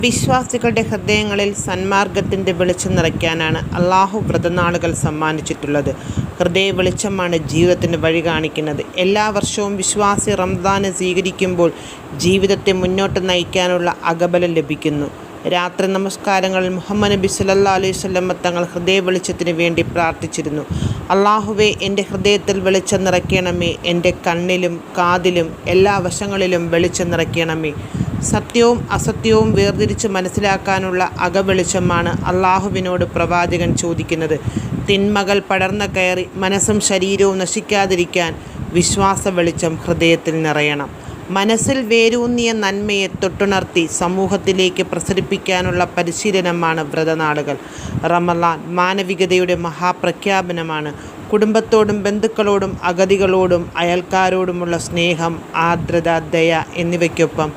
വിശ്വാസികളുടെ ഹൃദയങ്ങളിൽ സന്മാർഗത്തിൻ്റെ വെളിച്ചം നിറയ്ക്കാനാണ് അള്ളാഹു വ്രതനാളുകൾ സമ്മാനിച്ചിട്ടുള്ളത്. ഹൃദയ വെളിച്ചമാണ് ജീവിതത്തിന് വഴി കാണിക്കുന്നത്. എല്ലാ വർഷവും വിശ്വാസി റമദാന് സ്വീകരിക്കുമ്പോൾ ജീവിതത്തെ മുന്നോട്ട് നയിക്കാനുള്ള അകബലം ലഭിക്കുന്നു. രാത്രി നമസ്കാരങ്ങളിൽ മുഹമ്മദ് നബി സല്ലല്ലാഹു അലൈഹി വസല്ലം തങ്ങൾ ഹൃദയ വെളിച്ചത്തിന് വേണ്ടി പ്രാർത്ഥിച്ചിരുന്നു. അള്ളാഹുവേ, എൻ്റെ ഹൃദയത്തിൽ വെളിച്ചം നിറയ്ക്കണമേ, എൻ്റെ കണ്ണിലും കാതിലും എല്ലാ വശങ്ങളിലും വെളിച്ചം നിറയ്ക്കണമേ. സത്യവും അസത്യവും വേർതിരിച്ച് മനസ്സിലാക്കാനുള്ള അകവെളിച്ചമാണ് അള്ളാഹുവിനോട് പ്രവാചകൻ ചോദിക്കുന്നത്. തിന്മകൾ പടർന്നു കയറി മനസ്സും ശരീരവും നശിക്കാതിരിക്കാൻ വിശ്വാസ വെളിച്ചം ഹൃദയത്തിൽ നിറയണം. മനസ്സിൽ വേരൂന്നിയ നന്മയെ തൊട്ടുണർത്തി സമൂഹത്തിലേക്ക് പ്രസരിപ്പിക്കാനുള്ള പരിശീലനമാണ് വ്രതനാളുകൾ. റമളാൻ മാനവികതയുടെ മഹാപ്രഖ്യാപനമാണ്. കുടുംബത്തോടും ബന്ധുക്കളോടും അഗതികളോടും അയൽക്കാരോടുമുള്ള സ്നേഹം, ആർദ്രത, ദയ എന്നിവയ്ക്കൊപ്പം